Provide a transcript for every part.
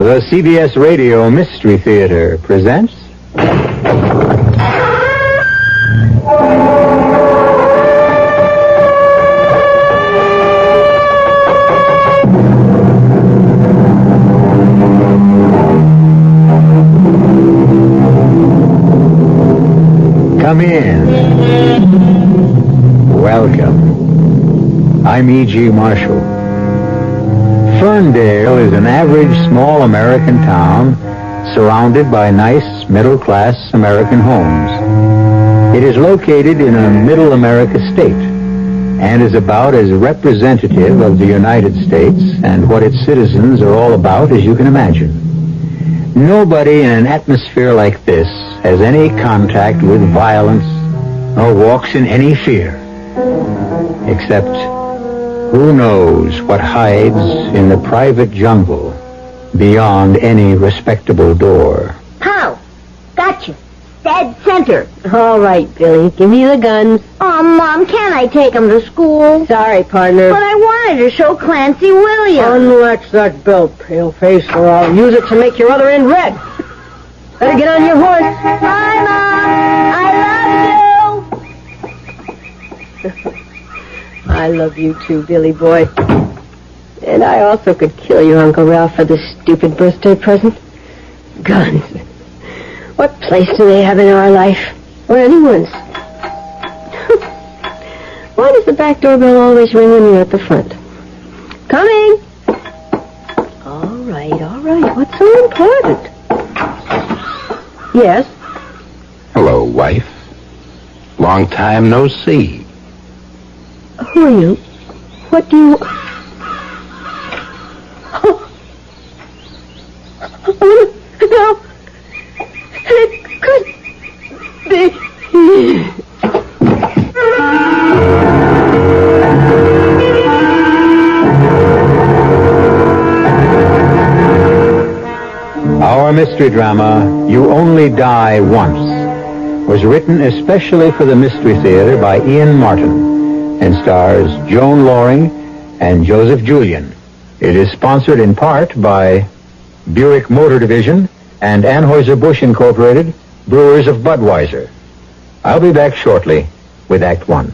The CBS Radio Mystery Theater presents... Come in. Welcome. I'm E.G. Marshall. Ferndale is an average small American town surrounded by nice middle-class American homes. It is located in a middle America state and is about as representative of the United States and what its citizens are all about as you can imagine. Nobody in an atmosphere like this has any contact with violence or walks in any fear, except who knows what hides in the private jungle beyond any respectable door. Pow! Gotcha. Dead center. All right, Billy. Give me the guns. Oh, Mom, can't I take him to school? Sorry, partner. But I wanted to show Clancy William. Unlatch that belt, paleface, or I'll use it to make your other end red. Better get on your horse. Bye, Mom. I love you. I love you too, Billy boy. And I also could kill you, Uncle Ralph, for this stupid birthday present. Guns. What place do they have in our life? Or anyone's? Why does the back doorbell always ring when you're at the front? Coming! All right. What's so important? Yes? Hello, wife. Long time no see. Who are you? What do you... Oh, no. It could be... Our mystery drama, You Only Die Once, was written especially for the Mystery Theater by Ian Martin and stars Joan Loring and Joseph Julian. It is sponsored in part by Buick Motor Division and Anheuser-Busch Incorporated, Brewers of Budweiser. I'll be back shortly with Act One.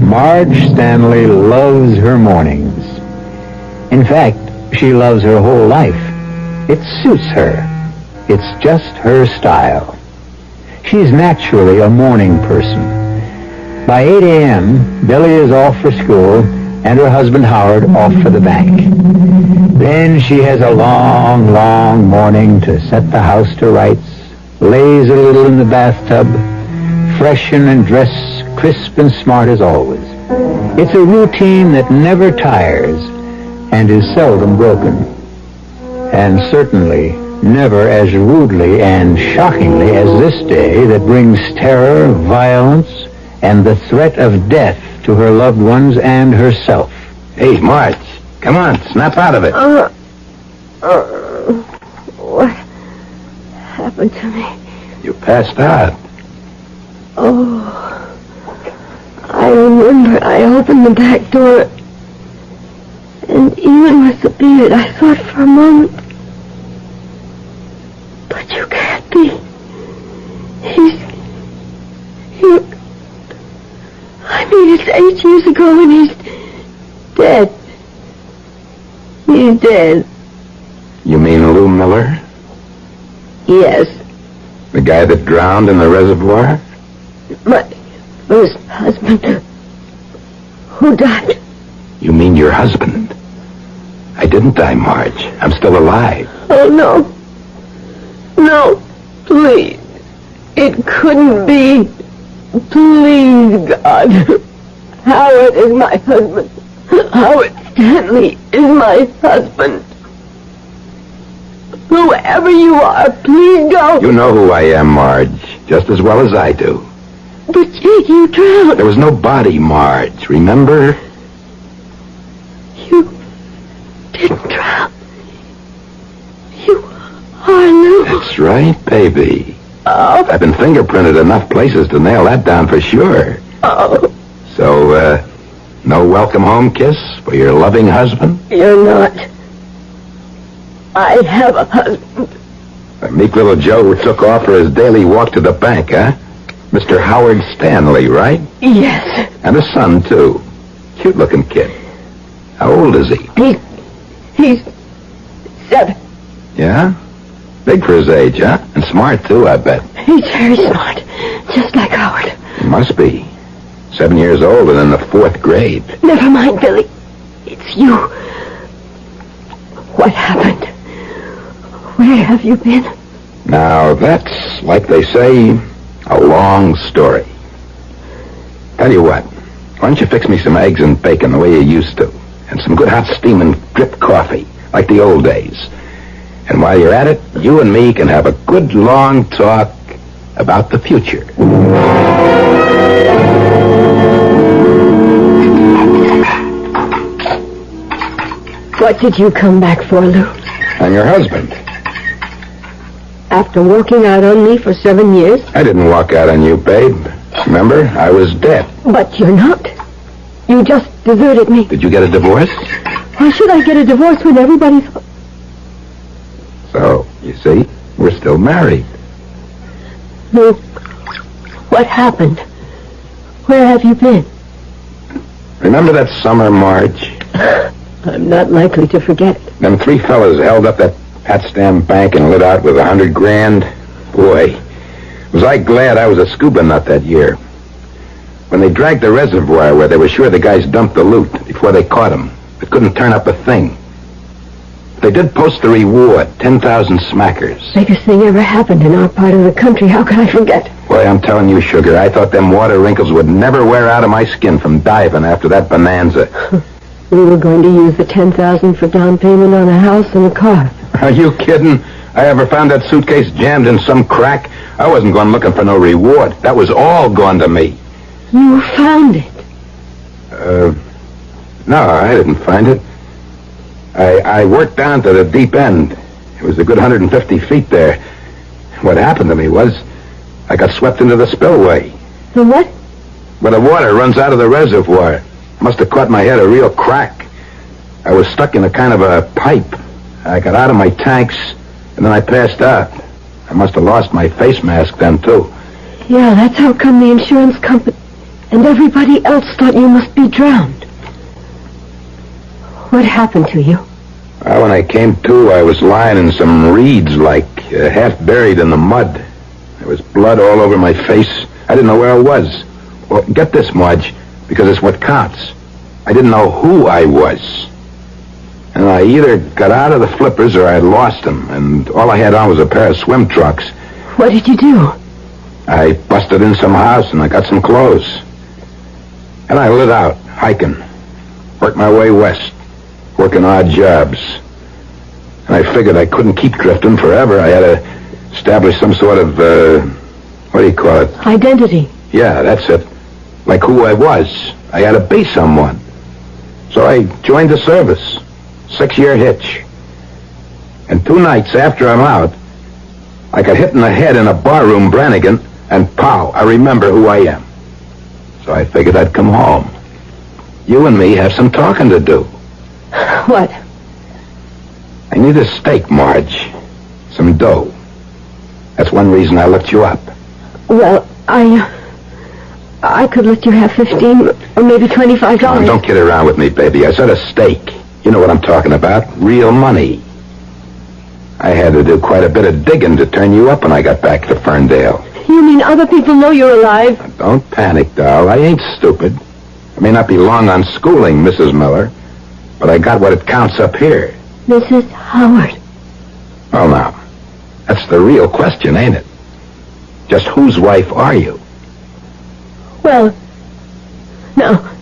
Marge Stanley loves her mornings. In fact, she loves her whole life. It suits her. It's just her style. She's naturally a morning person. By 8 a.m., Billy is off for school and her husband Howard off for the bank. Then she has a long, long morning to set the house to rights, laze a little in the bathtub, freshen and dress crisp and smart as always. It's a routine that never tires and is seldom broken, and certainly never as rudely and shockingly as this day that brings terror, violence, and the threat of death to her loved ones and herself. Hey, Marge, come on, snap out of it. What happened to me? You passed out. Oh, I remember I opened the back door, and even with the beard, I thought for a moment, but you can't be. It's 8 years ago, and he's dead. He's dead. You mean Lou Miller? Yes. The guy that drowned in the reservoir? My first husband, who died. You mean your husband? I didn't die, Marge. I'm still alive. Oh, no. No, please. It couldn't be. Please, God. Howard is my husband. Howard Stanley is my husband. Whoever you are, please go. You know who I am, Marge, just as well as I do. But Jake, you drowned. There was no body, Marge, remember? You didn't drown. You are Lou. That's right, baby. Oh. I've been fingerprinted enough places to nail that down for sure. Oh. So, no welcome home kiss for your loving husband? You're not. I have a husband. A meek little Joe who took off for his daily walk to the bank, huh? Mr. Howard Stanley, right? Yes. And a son, too. Cute-looking kid. How old is he? He's 7. Yeah? Big for his age, huh? And smart, too, I bet. He's very smart. Just like Howard. He must be. 7 years old and in the 4th grade. Never mind, Billy. It's you. What happened? Where have you been? Now, that's, like they say, a long story. Tell you what, why don't you fix me some eggs and bacon the way you used to, and some good hot steaming drip coffee, like the old days. And while you're at it, you and me can have a good long talk about the future. What did you come back for, Lou? And your husband. After walking out on me for 7 years? I didn't walk out on you, babe. Remember, I was dead. But you're not. You just deserted me. Did you get a divorce? Why should I get a divorce when everybody's... So, you see, we're still married. Lou, what happened? Where have you been? Remember that summer, Marge? I'm not likely to forget it. Them 3 fellas held up that Potsdam bank and lit out with $100 grand. Boy, was I glad I was a scuba nut that year. When they dragged the reservoir where they were sure the guys dumped the loot before they caught them, it couldn't turn up a thing. They did post the reward, 10,000 smackers. Biggest thing ever happened in our part of the country. How could I forget? Boy, I'm telling you, sugar, I thought them water wrinkles would never wear out of my skin from diving after that bonanza. We were going to use the 10,000 for down payment on a house and a car. Are you kidding? I ever found that suitcase jammed in some crack? I wasn't going looking for no reward. That was all gone to me. You found it. No, I didn't find it. I worked down to the deep end. It was a good 150 feet there. What happened to me was I got swept into the spillway. The what? Where the water runs out of the reservoir. Must have caught my head a real crack. I was stuck in a kind of a pipe. I got out of my tanks, and then I passed out. I must have lost my face mask then, too. Yeah, that's how come the insurance company and everybody else thought you must be drowned. What happened to you? Well, when I came to, I was lying in some reeds, like half buried in the mud. There was blood all over my face. I didn't know where I was. Well, get this, Marge, because it's what counts. I didn't know who I was. And I either got out of the flippers or I had lost them, and all I had on was a pair of swim trunks. What did you do? I busted in some house and I got some clothes. And I lit out, hiking. Worked my way west, working odd jobs. And I figured I couldn't keep drifting forever. I had to establish some sort of, what do you call it? Identity. Yeah, that's it. Like who I was. I had to be someone. So I joined the service. 6-year hitch. And 2 nights after I'm out, I got hit in the head in a barroom, Brannigan, and pow, I remember who I am. So I figured I'd come home. You and me have some talking to do. What? I need a stake, Marge. Some dough. That's one reason I looked you up. Well, I could let you have 15 or maybe $25. Now, don't kid around with me, baby. I said a stake. You know what I'm talking about. Real money. I had to do quite a bit of digging to turn you up when I got back to Ferndale. You mean other people know you're alive? Now, don't panic, doll. I ain't stupid. I may not be long on schooling, Mrs. Miller, but I got what it counts up here. Mrs. Howard. Well, now, that's the real question, ain't it? Just whose wife are you? Well, now,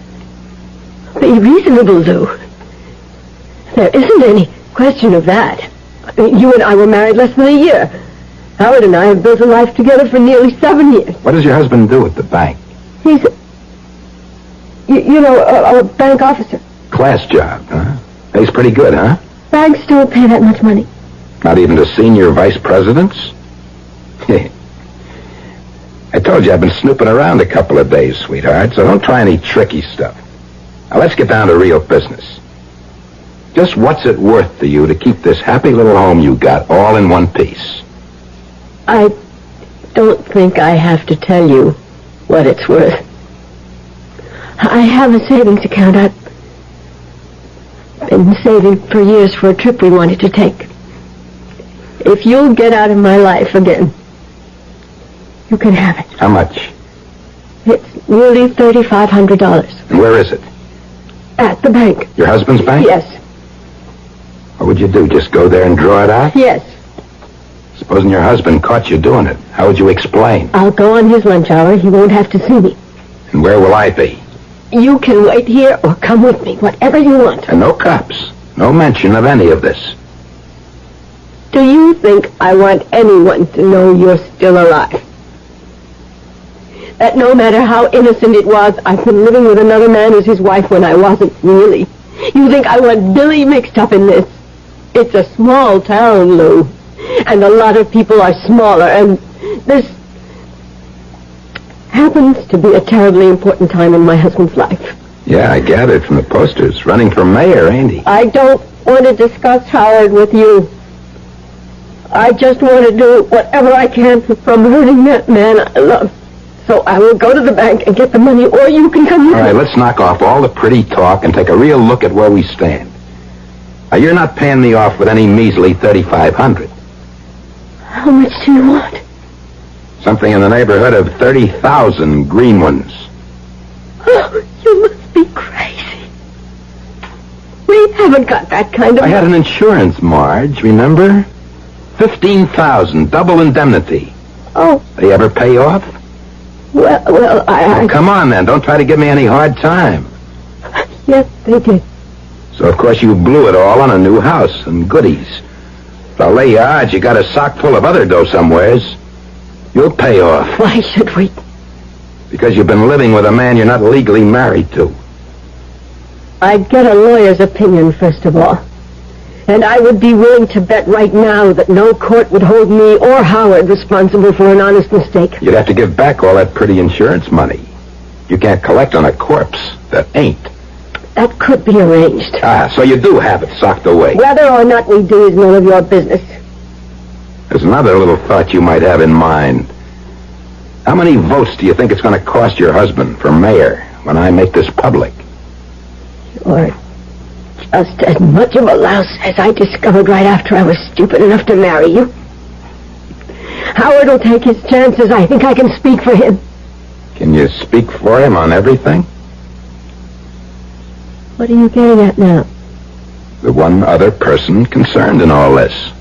be reasonable, Lou. There isn't any question of that. I mean, you and I were married less than a year. Howard and I have built a life together for nearly 7 years. What does your husband do at the bank? He's, a bank officer. Class job, huh? Pays pretty good, huh? Banks don't pay that much money. Not even to senior vice presidents? I told you I've been snooping around a couple of days, sweetheart, so don't try any tricky stuff. Now, let's get down to real business. Just what's it worth to you to keep this happy little home you got all in one piece? I don't think I have to tell you what it's worth. I have a savings account. I've been saving for years for a trip we wanted to take. If you'll get out of my life again, you can have it. How much? It's nearly $3,500. And where is it? At the bank. Your husband's bank? Yes. What would you do, just go there and draw it out? Yes. Supposing your husband caught you doing it, how would you explain? I'll go on his lunch hour. He won't have to see me. And where will I be? You can wait here or come with me, whatever you want. And no cops. No mention of any of this. Do you think I want anyone to know you're still alive? That no matter how innocent it was, I've been living with another man as his wife when I wasn't really. You think I want Billy mixed up in this? It's a small town, Lou. And a lot of people are smaller, and this happens to be a terribly important time in my husband's life. Yeah, I gathered from the posters. Running for mayor, ain't he? I don't want to discuss Howard with you. I just want to do whatever I can from hurting that man I love. So I will go to the bank and get the money, or you can come with me. All right, let's knock off all the pretty talk and take a real look at where we stand. Now, you're not paying me off with any measly $3,500. How much do you want? Something in the neighborhood of 30,000 green ones. Oh, you must be crazy. We haven't got that kind of... I had an insurance, Marge, remember? 15,000, double indemnity. Oh. They ever pay off? Well, I... Oh, come on, then. Don't try to give me any hard time. Yes, they did. So, of course, you blew it all on a new house and goodies. But I'll lay you odds you got a sock full of other dough somewheres. You'll pay off. Why should we? Because you've been living with a man you're not legally married to. I'd get a lawyer's opinion, first of all. And I would be willing to bet right now that no court would hold me or Howard responsible for an honest mistake. You'd have to give back all that pretty insurance money. You can't collect on a corpse that ain't. That could be arranged. Ah, so you do have it socked away. Whether or not we do is none of your business. There's another little thought you might have in mind. How many votes do you think it's going to cost your husband for mayor when I make this public? Or just as much of a louse as I discovered right after I was stupid enough to marry you. Howard will take his chances. I think I can speak for him. Can you speak for him on everything? What are you getting at now? The one other person concerned in all this.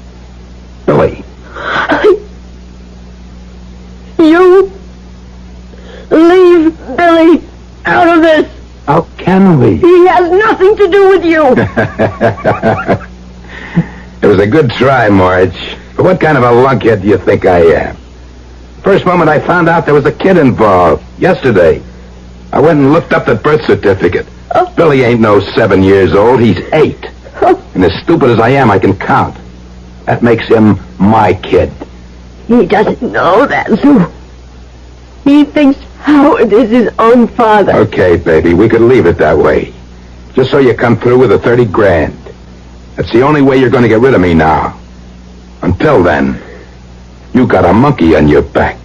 Billy. You leave Billy out of this. How can we? He has nothing to do with you. It was a good try, Marge. But what kind of a lunkhead do you think I am? First moment I found out there was a kid involved. Yesterday. I went and looked up the birth certificate. Oh. Billy ain't no 7 years old. He's 8. Oh. And as stupid as I am, I can count. That makes him my kid. He doesn't know that, Lou. He thinks Howard is his own father. Okay, baby, we could leave it that way. Just so you come through with the 30 grand. That's the only way you're going to get rid of me now. Until then, you got a monkey on your back.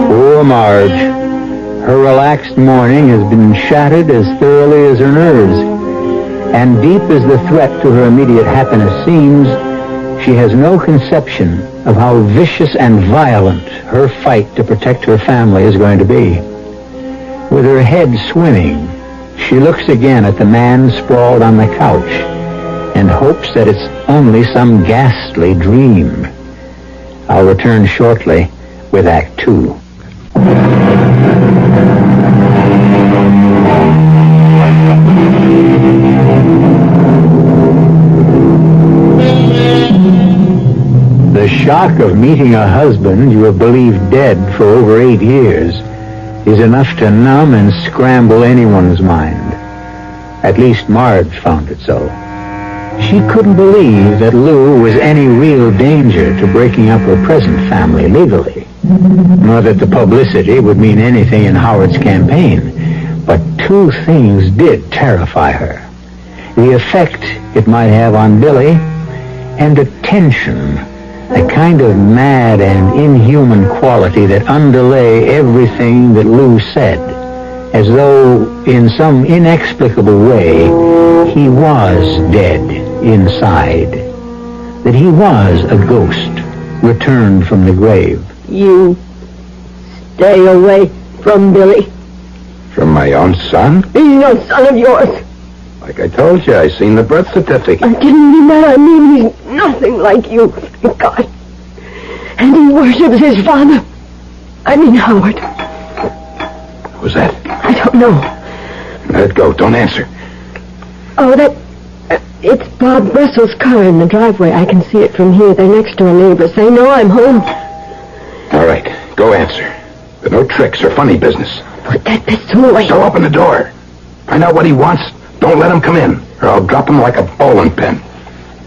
Poor Marge. Her relaxed morning has been shattered as thoroughly as her nerves. And deep as the threat to her immediate happiness seems, she has no conception of how vicious and violent her fight to protect her family is going to be. With her head swimming, she looks again at the man sprawled on the couch and hopes that it's only some ghastly dream. I'll return shortly with Act 2. The shock of meeting a husband you have believed dead for over 8 years is enough to numb and scramble anyone's mind. At least Marge found it so. She couldn't believe that Lou was any real danger to breaking up her present family legally, nor that the publicity would mean anything in Howard's campaign. But two things did terrify her. The effect it might have on Billy, and the tension, a kind of mad and inhuman quality that underlay everything that Lou said, as though, in some inexplicable way, he was dead inside, that he was a ghost returned from the grave. You stay away from Billy. From my own son? He's no son of yours. Like I told you, I seen the birth certificate. I didn't mean that. I mean he's nothing like you, thank God. And he worships his father. I mean Howard. Who's that? I don't know. Let it go. Don't answer. Oh, it's Bob Russell's car in the driveway. I can see it from here. They're next door neighbors. They know I'm home. All right. Go answer. But no tricks or funny business. Put that pistol away. Don't open the door. Find out what he wants. Don't let him come in, or I'll drop him like a bowling pin.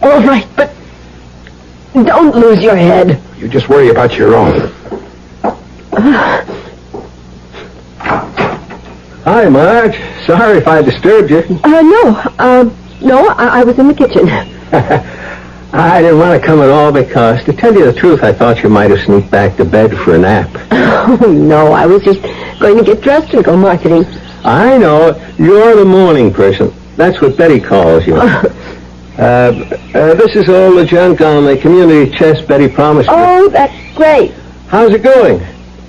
All right, but don't lose your head. You just worry about your own. Hi, Marge. Sorry if I disturbed you. No, I was in the kitchen. I didn't want to come at all because, to tell you the truth, I thought you might have sneaked back to bed for a nap. Oh, no, I was just going to get dressed and go marketing. I know. You're the morning person. That's what Betty calls you. This is all the junk on the community chest Betty promised me. Oh, that's great. How's it going?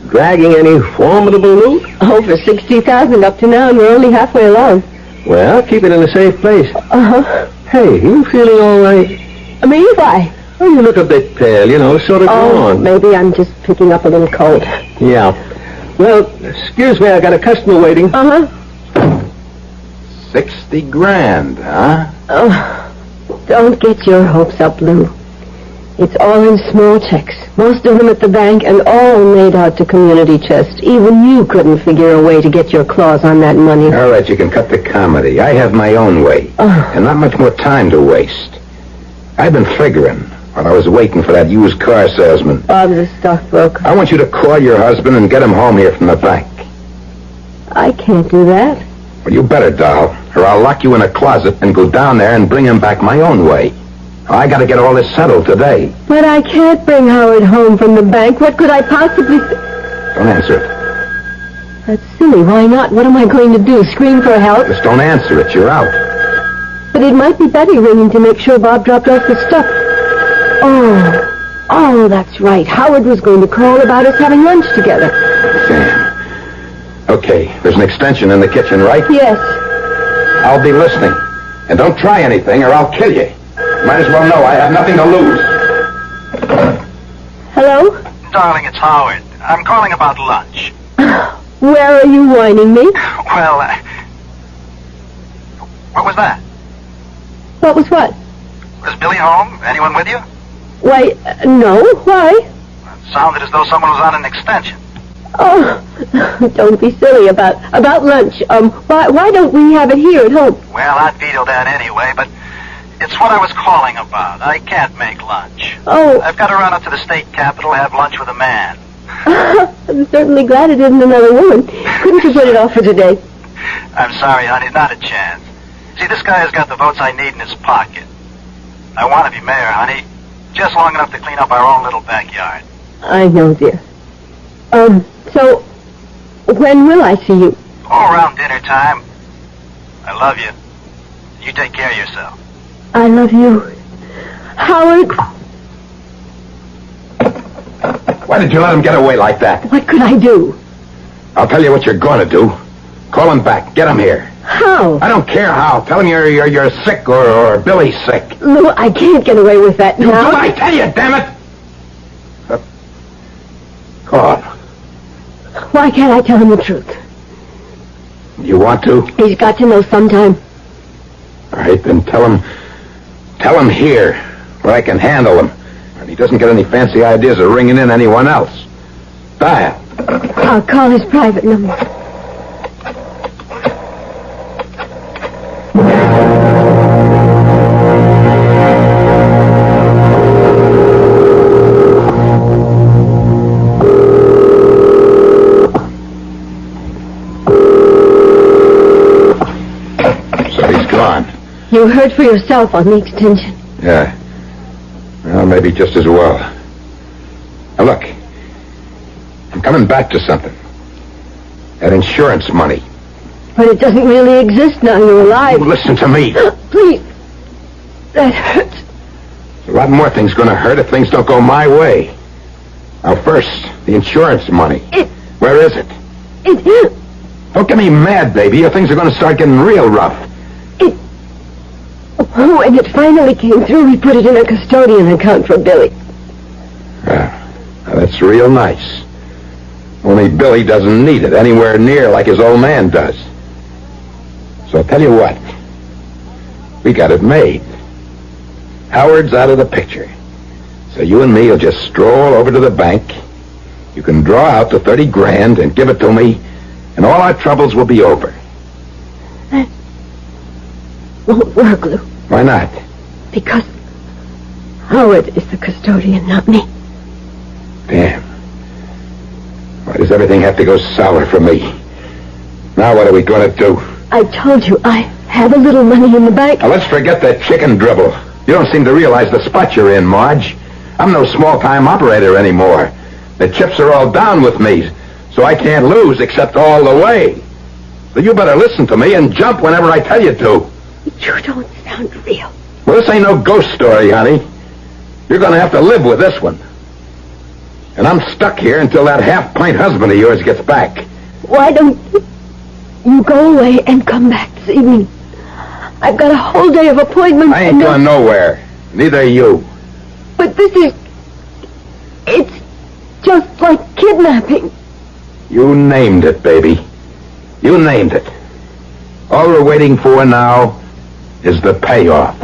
Dragging any formidable loot? Over 60,000 up to now, and we're only halfway along. Well, keep it in a safe place. Uh-huh. Hey, you feeling all right? Me, why? Oh, you look a bit pale, sort of drawn. Maybe I'm just picking up a little cold. Yeah. Well, excuse me, I got a customer waiting. Uh-huh. 60 grand, huh? Oh, don't get your hopes up, Lou. It's all in small checks, most of them at the bank, and all made out to community chest. Even you couldn't figure a way to get your claws on that money. All right, you can cut the comedy. I have my own way, and not much more time to waste. I've been figuring while I was waiting for that used car salesman. Bob's a stockbroker. I want you to call your husband and get him home here from the bank. I can't do that. Well, you better, doll, or I'll lock you in a closet and go down there and bring him back my own way. I gotta get all this settled today. But I can't bring Howard home from the bank. What could I possibly... Don't answer it. That's silly. Why not? What am I going to do? Scream for help? Just don't answer it. You're out. But it might be Betty ringing to make sure Bob dropped off the stuff. Oh, that's right. Howard was going to call about us having lunch together. Damn. Okay, there's an extension in the kitchen, right? Yes. I'll be listening. And don't try anything or I'll kill you. Might as well know I have nothing to lose. Hello? Darling, it's Howard. I'm calling about lunch. Where are you whining me? Well, what was that? What was what? Was Billy home? Anyone with you? Why, no. Why? It sounded as though someone was on an extension. Oh, don't be silly about lunch. Why don't we have it here at home? Well, I'd veto that anyway, but it's what I was calling about. I can't make lunch. Oh. I've got to run up to the state capitol, have lunch with a man. I'm certainly glad it isn't another woman. Couldn't you put it off for today? I'm sorry, honey, not a chance. See, this guy has got the votes I need in his pocket. I want to be mayor, honey, just long enough to clean up our own little backyard. I know, dear. So, when will I see you? Oh, around dinner time. I love you. You take care of yourself. I love you. Howard, Why did you let him get away like that? what could I do? I'll tell you what you're going to do. Call him back. Get him here. How? I don't care how. Tell him you're sick or Billy's sick. Lou, I can't get away with that You now. do what I tell you, damn it! Call him. Why can't I tell him the truth? You want to? He's got to know sometime. All right, then tell him here, where I can handle him. And he doesn't get any fancy ideas of ringing in anyone else. Dial. I'll call his private number. You heard for yourself on the extension. Yeah. Well, maybe just as well. Now, look. I'm coming back to something. That insurance money. But it doesn't really exist now you're alive. Listen to me. Please. That hurts. A lot more things going to hurt if things don't go my way. Now, first, the insurance money. Where is it? Don't get me mad, baby, or things are going to start getting real rough. When it finally came through, we put it in a custodian account for Billy. Now, that's real nice. Only Billy doesn't need it anywhere near like his old man does. So I'll tell you what. We got it made. Howard's out of the picture. So you and me will just stroll over to the bank. You can draw out the 30 grand and give it to me, and all our troubles will be over. That won't work, Lou. Why not? Because Howard is the custodian, not me. Damn. Why does everything have to go sour for me? Now what are we going to do? I told you I have a little money in the bank. Now let's forget that chicken dribble. You don't seem to realize the spot you're in, Marge. I'm no small-time operator anymore. The chips are all down with me, so I can't lose except all the way. So you better listen to me and jump whenever I tell you to. You don't sound real. Well, this ain't no ghost story, honey. You're going to have to live with this one. And I'm stuck here until that half-pint husband of yours gets back. Why don't you go away and come back this evening? I've got a whole day of appointments. I ain't going nowhere. Neither are you. But it's just like kidnapping. You named it, baby. You named it. All we're waiting for now is the payoff.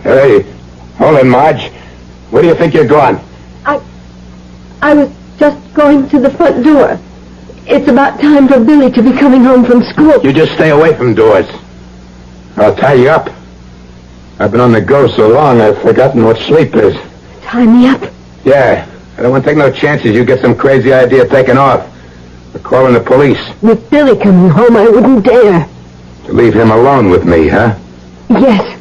Hey, hold it, Marge. Where do you think you're going? I was just going to the front door. It's about time for Billy to be coming home from school. You just stay away from doors. I'll tie you up. I've been on the go so long, I've forgotten what sleep is. Tie me up? Yeah. I don't want to take no chances you get some crazy idea taken off. We're calling the police. With Billy coming home, I wouldn't dare. To leave him alone with me, huh? Yes.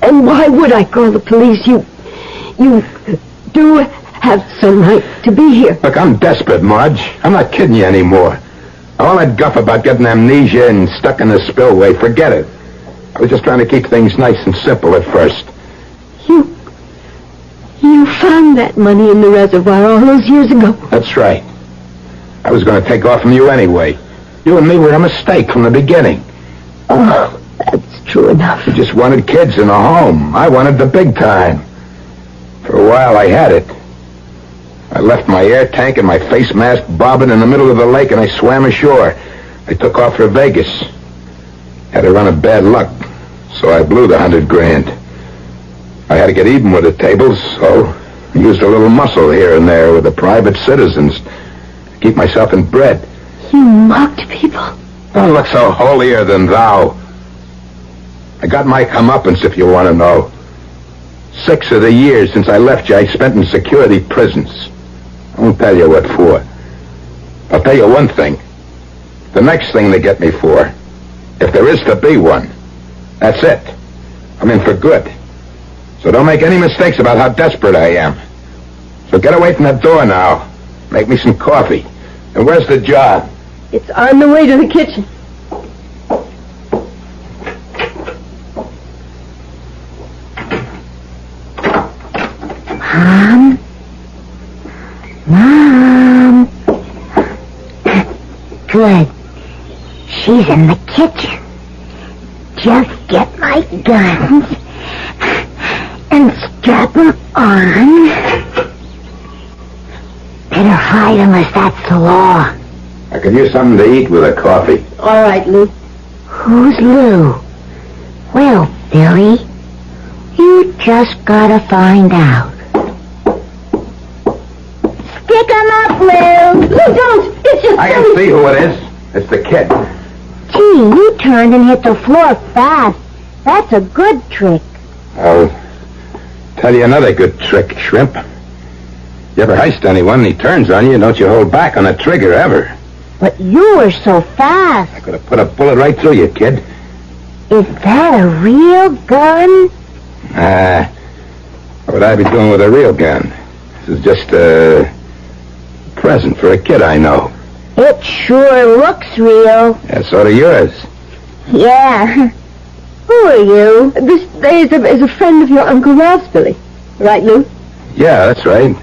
And why would I call the police? You do have some right to be here. Look, I'm desperate, Marge. I'm not kidding you anymore. All that guff about getting amnesia and stuck in the spillway, forget it. I was just trying to keep things nice and simple at first. You found that money in the reservoir all those years ago. That's right. I was going to take off from you anyway. You and me were a mistake from the beginning. Oh, that's true enough. You just wanted kids and a home. I wanted the big time. For a while, I had it. I left my air tank and my face mask bobbing in the middle of the lake, and I swam ashore. I took off for Vegas. Had a run of bad luck, so I blew the 100 grand. I had to get even with the tables, so I used a little muscle here and there with the private citizens to keep myself in bread. You mocked people? Don't look so holier than thou. I got my comeuppance, if you want to know. 6 of the years since I left you, I spent in security prisons. I won't tell you what for. I'll tell you one thing. The next thing they get me for, if there is to be one, that's it. I'm in for good. So don't make any mistakes about how desperate I am. So get away from that door now. Make me some coffee. And where's the job? It's on the way to the kitchen. Mom. Good. She's in the kitchen. Just get my guns and strap them on. Better hide unless that's the law. I could use something to eat with a coffee. All right, Lou. Who's Lou? Well, Billy, you just gotta find out. Stick 'em up, Lou! Lou, don't! It's just... I can see who it is. It's the kid. Gee, you turned and hit the floor fast. That's a good trick. I'll tell you another good trick, Shrimp. You ever heist anyone and he turns on you, don't you hold back on the trigger ever. But you were so fast. I could have put a bullet right through you, kid. Is that a real gun? What would I be doing with a real gun? This is just a present for a kid I know. It sure looks real. Yeah, so do yours. Yeah. Who are you? This is a friend of your Uncle Ralph's, Billy. Right, Lou? Yeah, that's right.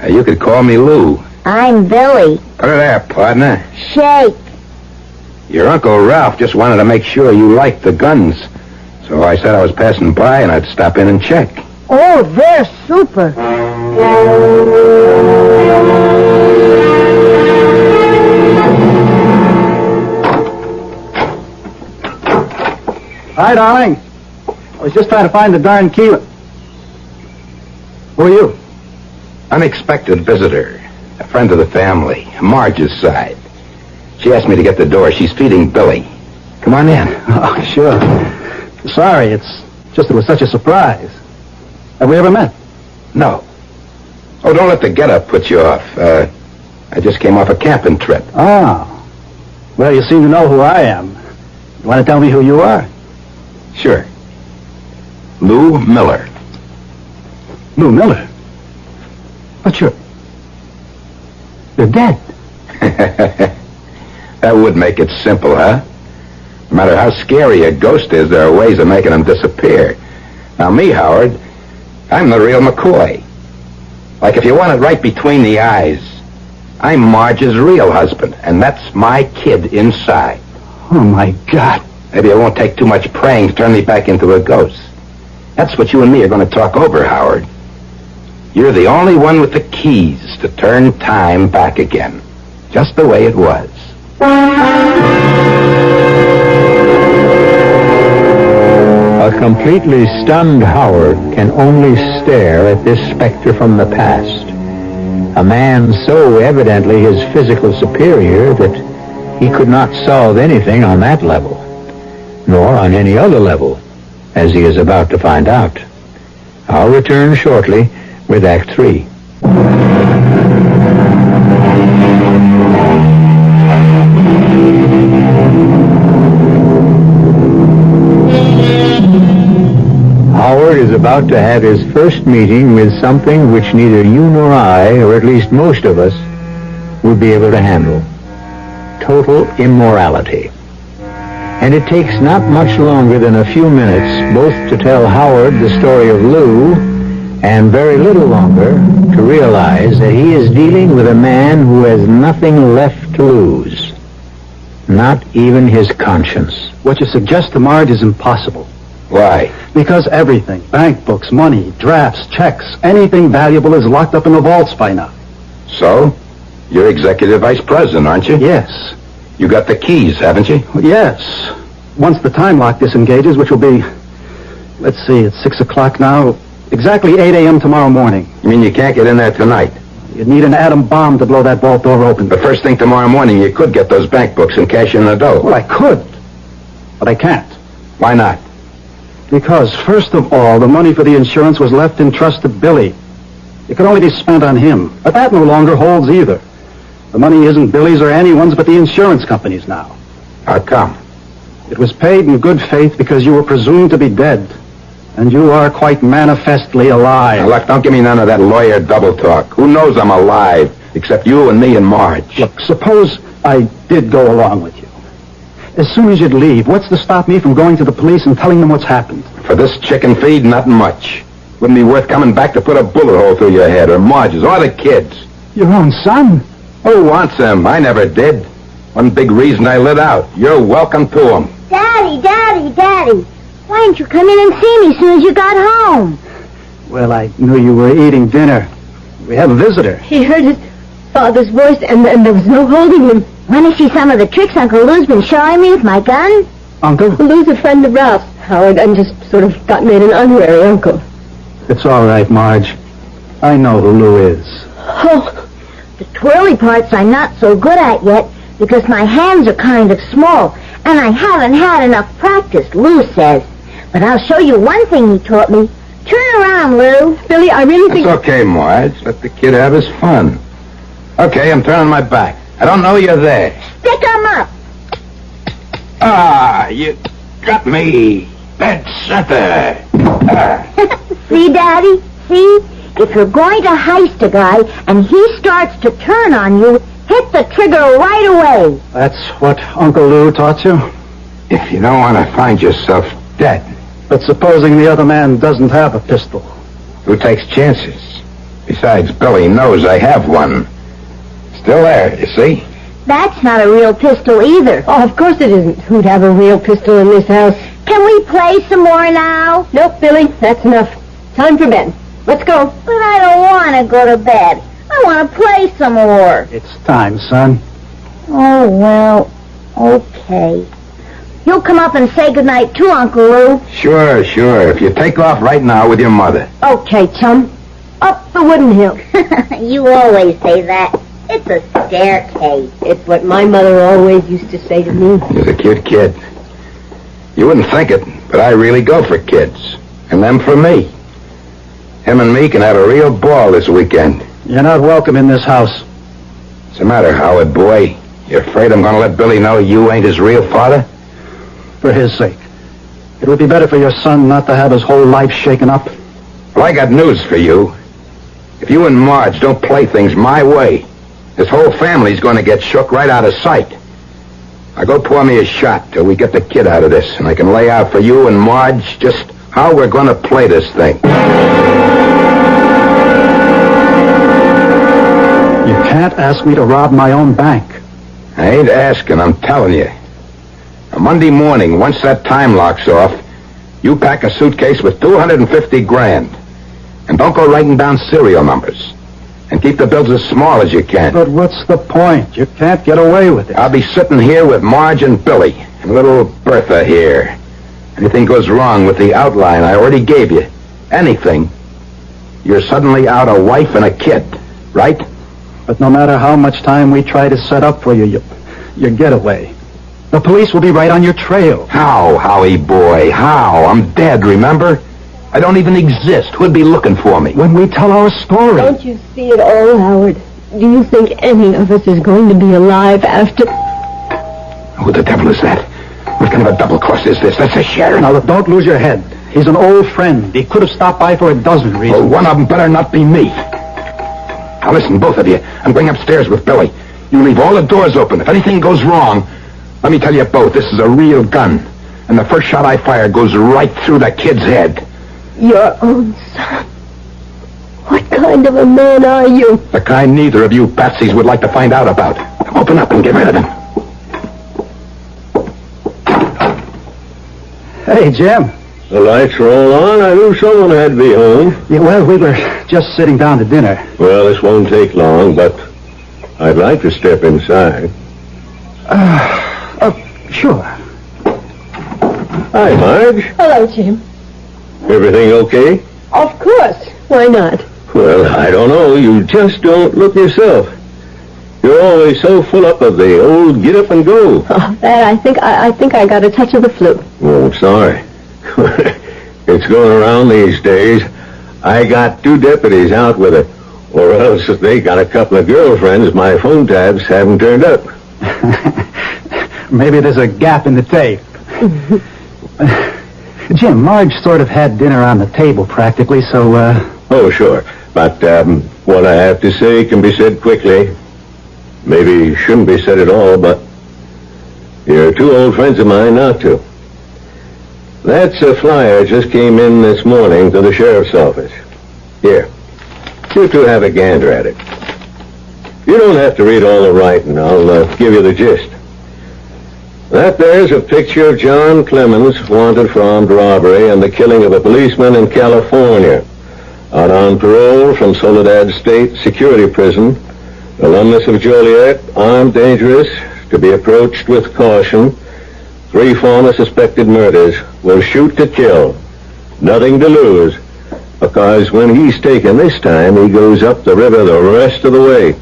You could call me Lou. I'm Billy. Put it there, partner. Shake. Your Uncle Ralph just wanted to make sure you liked the guns. So I said I was passing by and I'd stop in and check. Oh, they're super. Hi, darling. I was just trying to find the darn key. Who are you? Unexpected visitor. A friend of the family. Marge's side. She asked me to get the door. She's feeding Billy. Come on in. Oh, sure. Sorry, it's just it was such a surprise. Have we ever met? No. Oh, don't let the get-up put you off. I just came off a camping trip. Oh. Well, you seem to know who I am. You want to tell me who you are? Sure. Lou Miller. Lou Miller? But you're dead. That would make it simple, huh? No matter how scary a ghost is, there are ways of making them disappear. Now, me, Howard, I'm the real McCoy. Like if you want it right between the eyes, I'm Marge's real husband, and that's my kid inside. Oh, my God. Maybe it won't take too much praying to turn me back into a ghost. That's what you and me are going to talk over, Howard. You're the only one with the keys to turn time back again, just the way it was. A completely stunned Howard can only stare at this specter from the past. A man so evidently his physical superior that he could not solve anything on that level, nor on any other level, as he is about to find out. I'll return shortly with Act 3. Howard is about to have his first meeting with something which neither you nor I, or at least most of us, would be able to handle. Total immorality. And it takes not much longer than a few minutes both to tell Howard the story of Lou, and very little longer to realize that he is dealing with a man who has nothing left to lose. Not even his conscience. What you suggest to Marge is impossible. Why? Because everything, bank books, money, drafts, checks, anything valuable is locked up in the vaults by now. So? You're executive vice president, aren't you? Yes. You got the keys, haven't you? Yes. Once the time lock disengages, which will be, let's see, it's 6 o'clock now, exactly 8 a.m. tomorrow morning. You mean you can't get in there tonight? You'd need an atom bomb to blow that vault door open. The first thing tomorrow morning, you could get those bank books and cash in the dough. Well, I could, but I can't. Why not? Because, first of all, the money for the insurance was left in trust to Billy. It could only be spent on him, but that no longer holds either. The money isn't Billy's or anyone's but the insurance company's now. How come? It was paid in good faith because you were presumed to be dead. And you are quite manifestly alive. Now, look, don't give me none of that lawyer double talk. Who knows I'm alive, except you and me and Marge? Look, suppose I did go along with you. As soon as you'd leave, what's to stop me from going to the police and telling them what's happened? For this chicken feed, nothing much. Wouldn't be worth coming back to put a bullet hole through your head, or Marge's, or the kids. Your own son? Who wants him? I never did. One big reason I lit out. You're welcome to him. Daddy. Why didn't you come in and see me as soon as you got home? Well, I knew you were eating dinner. We have a visitor. He heard his father's voice, and there was no holding him. Want to see some of the tricks Uncle Lou's been showing me with my gun? Uncle? Lou's a friend of Ralph's, Howard, and just sort of got made an honorary uncle. It's all right, Marge. I know who Lou is. Oh, the twirly parts I'm not so good at yet because my hands are kind of small, and I haven't had enough practice, Lou says. But I'll show you one thing he taught me. Turn around, Lou. Billy, I really think... It's okay, Marge. Let the kid have his fun. Okay, I'm turning my back. I don't know you're there. Stick 'em up. Ah, you got me. Dead center. See, Daddy? See? If you're going to heist a guy and he starts to turn on you, hit the trigger right away. That's what Uncle Lou taught you? If you don't want to find yourself dead. But supposing the other man doesn't have a pistol? Who takes chances? Besides, Billy knows I have one. Still there, you see? That's not a real pistol either. Oh, of course it isn't. Who'd have a real pistol in this house? Can we play some more now? Nope, Billy, that's enough. Time for bed. Let's go. But I don't want to go to bed. I want to play some more. It's time, son. Oh, well, okay. You'll come up and say goodnight too, Uncle Lou. Sure. If you take off right now with your mother. Okay, chum. Up the wooden hill. You always say that. It's a staircase. It's what my mother always used to say to me. He's a cute kid. You wouldn't think it, but I really go for kids. And them for me. Him and me can have a real ball this weekend. You're not welcome in this house. What's the matter, Howard boy? You afraid I'm gonna let Billy know you ain't his real father? For his sake. It would be better for your son not to have his whole life shaken up. Well, I got news for you. If you and Marge don't play things my way, this whole family's gonna get shook right out of sight. Now go pour me a shot till we get the kid out of this, and I can lay out for you and Marge just how we're gonna play this thing. You can't ask me to rob my own bank. I ain't asking, I'm telling you. A Monday morning, once that time locks off, you pack a suitcase with 250 grand. And don't go writing down serial numbers. And keep the bills as small as you can. But what's the point? You can't get away with it. I'll be sitting here with Marge and Billy, and little Bertha here. Anything goes wrong with the outline I already gave you, anything, you're suddenly out a wife and a kid, right? But no matter how much time we try to set up for you, your getaway, the police will be right on your trail. How, Howie boy, how? I'm dead, remember? I don't even exist. Who'd be looking for me? When we tell our story. Don't you see it all, Howard? Do you think any of us is going to be alive after... Who the devil is that? What kind of a double cross is this? That's a sheriff. Now, look, don't lose your head. He's an old friend. He could have stopped by for a dozen reasons. Well, one of them better not be me. Now listen, both of you. I'm going upstairs with Billy. You leave all the doors open. If anything goes wrong, let me tell you both, this is a real gun. And the first shot I fire goes right through the kid's head. Your own son? What kind of a man are you? The kind neither of you patsies would like to find out about. Open up and get rid of him. Hey, Jim. The lights are all on. I knew someone had to be home. Yeah, well, we were just sitting down to dinner. Well, this won't take long, but I'd like to step inside. Sure. Hi, Marge. Hello, Jim. Everything okay? Of course. Why not? Well, I don't know. You just don't look yourself. You're always so full up of the old get up and go. Oh, that I think I got a touch of the flu. Oh, sorry. It's going around these days. I got 2 deputies out with it. Or else if they got a couple of girlfriends, my phone tabs haven't turned up. Maybe there's a gap in the tape. Jim, Marge sort of had dinner on the table practically, so, Oh, sure. But what I have to say can be said quickly. Maybe shouldn't be said at all, but you're 2 old friends of mine not to. That's a flyer just came in this morning to the sheriff's office. Here. You 2 have a gander at it. You don't have to read all the writing. I'll give you the gist. That there's a picture of John Clemens wanted for armed robbery and the killing of a policeman in California. Out on parole from Soledad State Security Prison, alumnus of Joliet, armed, dangerous, to be approached with caution. 3 former suspected murders, will shoot to kill. Nothing to lose, because when he's taken this time, he goes up the river the rest of the way.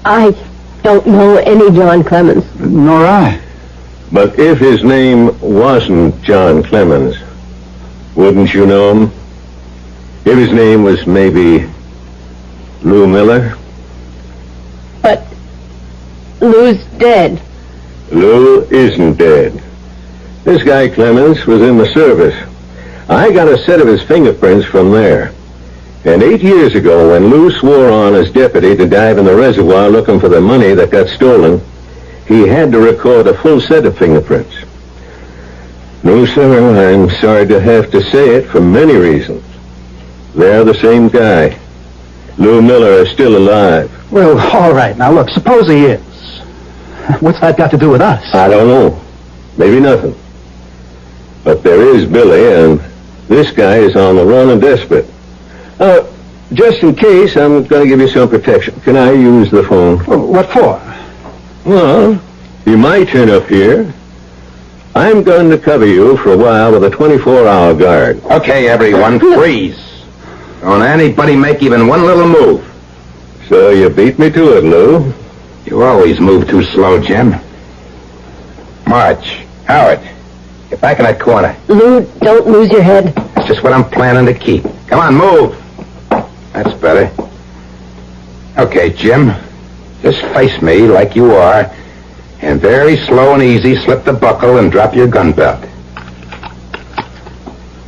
I don't know any John Clemens. nor I. But if his name wasn't John Clemens, wouldn't you know him? If his name was maybe Lou Miller? But Lou's dead. Lou isn't dead. This guy Clemens was in the service. I got a set of his fingerprints from there. And 8 years ago, when Lou swore on as deputy to dive in the reservoir looking for the money that got stolen, he had to record a full set of fingerprints. No, sir, I'm sorry to have to say it for many reasons. They're the same guy. Lou Miller is still alive. Well, all right. Now, look, suppose he is. What's that got to do with us? I don't know. Maybe nothing. But there is Billy, and this guy is on the run and desperate. Just in case, I'm going to give you some protection. Can I use the phone? What for? Well, you might turn up here. I'm going to cover you for a while with a 24-hour guard. Okay, everyone, freeze. Don't anybody make even one little move. So you beat me to it, Lou. You always move too slow, Jim. Marge, Howard, get back in that corner. Lou, don't lose your head. That's just what I'm planning to keep. Come on, move. That's better. Okay, Jim, just face me like you are, and very slow and easy slip the buckle and drop your gun belt.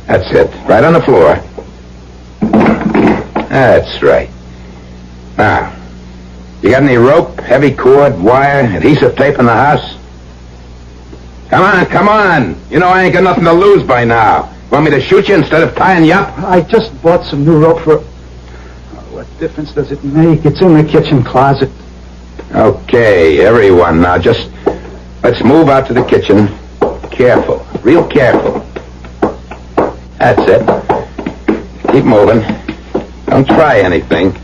That's it, right on the floor. That's right. Now, you got any rope, heavy cord, wire, adhesive tape in the house? Come on. You know I ain't got nothing to lose by now. Want me to shoot you instead of tying you up? I just bought some new rope for... What difference does it make? It's in the kitchen closet. Okay, everyone, now just... Let's move out to the kitchen. Careful, real careful. That's it. Keep moving. Don't try anything.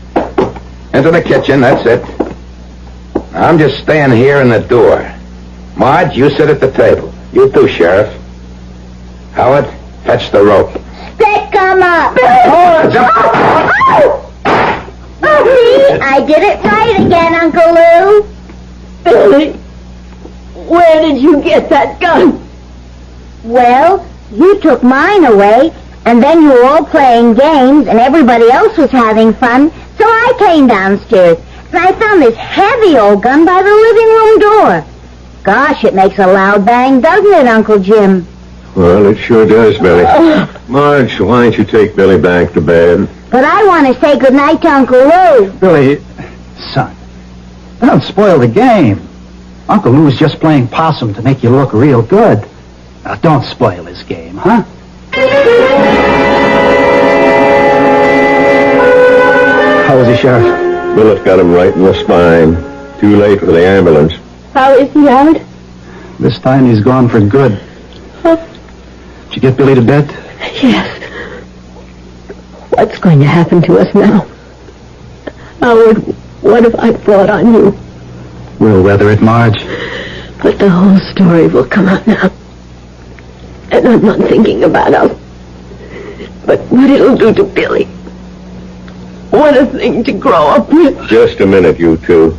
Into the kitchen, that's it. I'm just staying here in the door. Marge, you sit at the table. You too, Sheriff. Howard, fetch the rope. Stick 'em up. Oh, See, I did it right again, Uncle Lou. Billy, where did you get that gun? Well, you took mine away, and then you were all playing games, and everybody else was having fun, so I came downstairs, and I found this heavy old gun by the living room door. Gosh, it makes a loud bang, doesn't it, Uncle Jim? Well, it sure does, Billy. Marge, why don't you take Billy back to bed? But I want to say goodnight to Uncle Lou. Billy, son, don't spoil the game. Uncle Lou's just playing possum to make you look real good. Now, don't spoil his game, huh? How is he, Sheriff? Bullet got him right in the spine. Too late for the ambulance. How is he, Howard? This time he's gone for good. Oh, Did you get Billy to bed? yes. What's going to happen to us now? Howard, what have I brought on you? We'll weather it, Marge. But the whole story will come out now. And I'm not thinking about us. But what it'll do to Billy. What a thing to grow up with. Just a minute, you two.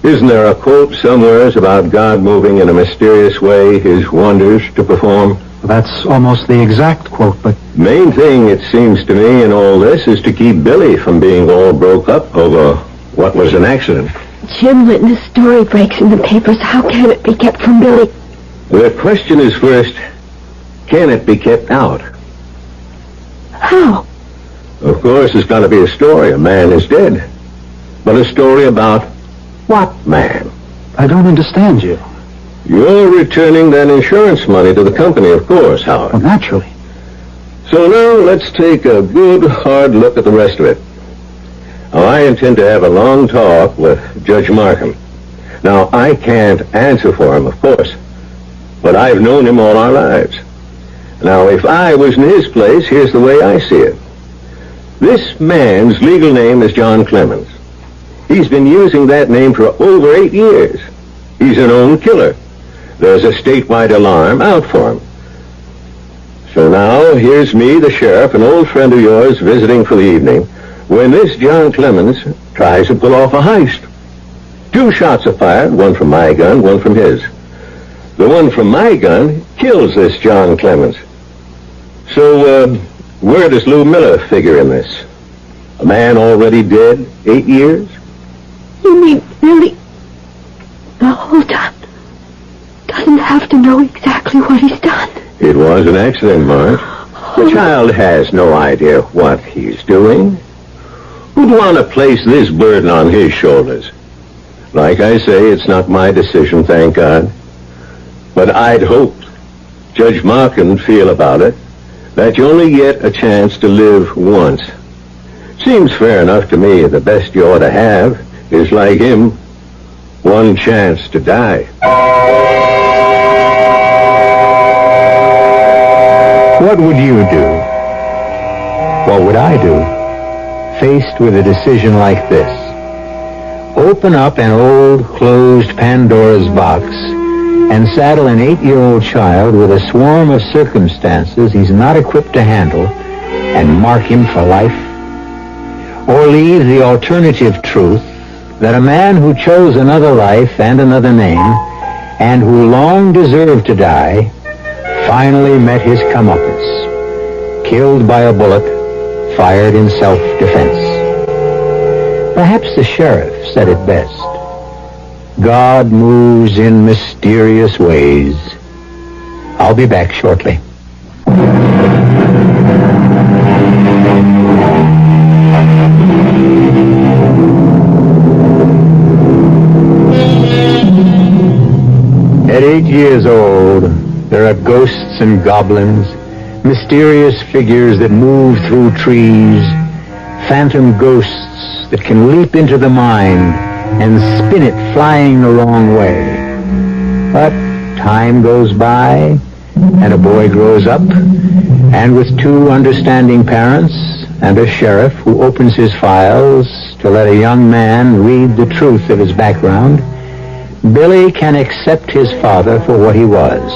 Isn't there a quote somewhere about God moving in a mysterious way his wonders to perform? Well, that's almost the exact quote, but... Main thing, it seems to me, in all this is to keep Billy from being all broke up over what was an accident. Jim, when this story breaks in the papers, how can it be kept from Billy? The question is first, can it be kept out? How? Of course, there's got to be a story. A man is dead. But a story about what man? I don't understand you. You're returning that insurance money to the company, of course, Howard. Well, naturally. So now let's take a good, hard look at the rest of it. Now, I intend to have a long talk with Judge Markham. Now, I can't answer for him, of course, but I've known him all our lives. Now, if I was in his place, here's the way I see it. This man's legal name is John Clemens. He's been using that name for over 8 years. He's a known killer. There's a statewide alarm out for him. So now, here's me, the sheriff, an old friend of yours, visiting for the evening, when this John Clemens tries to pull off a heist. 2 shots are fired, one from my gun, one from his. The one from my gun kills this John Clemens. So, Where does Lou Miller figure in this? A man already dead 8 years? You mean Billy the whole time doesn't have to know exactly what he's done? It was an accident, Marge. The child has no idea what he's doing. Who'd want to place this burden on his shoulders? Like I say, it's not my decision, thank God. But I'd hoped Judge Markin feel about it that you only get a chance to live once. Seems fair enough to me. The best you ought to have is, like him, one chance to die. What would you do? What would I do? Faced with a decision like this. Open up an old, closed Pandora's box and saddle an 8-year-old child with a swarm of circumstances he's not equipped to handle and mark him for life? Or leave the alternative truth that a man who chose another life and another name and who long deserved to die finally met his comeuppance, killed by a bullet fired in self-defense. Perhaps the sheriff said it best. God moves in mysterious ways. I'll be back shortly. At 8 years old, there are ghosts and goblins, mysterious figures that move through trees, phantom ghosts that can leap into the mind and spin it flying the wrong way. But time goes by, and a boy grows up, and with 2 understanding parents and a sheriff who opens his files to let a young man read the truth of his background, Billy can accept his father for what he was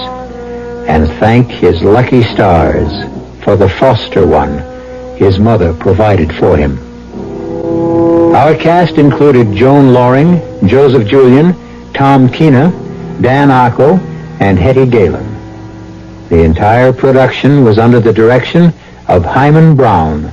and thank his lucky stars for the foster one his mother provided for him. Our cast included Joan Loring, Joseph Julian, Tom Keena, Dan Acco, and Hetty Galen. The entire production was under the direction of Hyman Brown.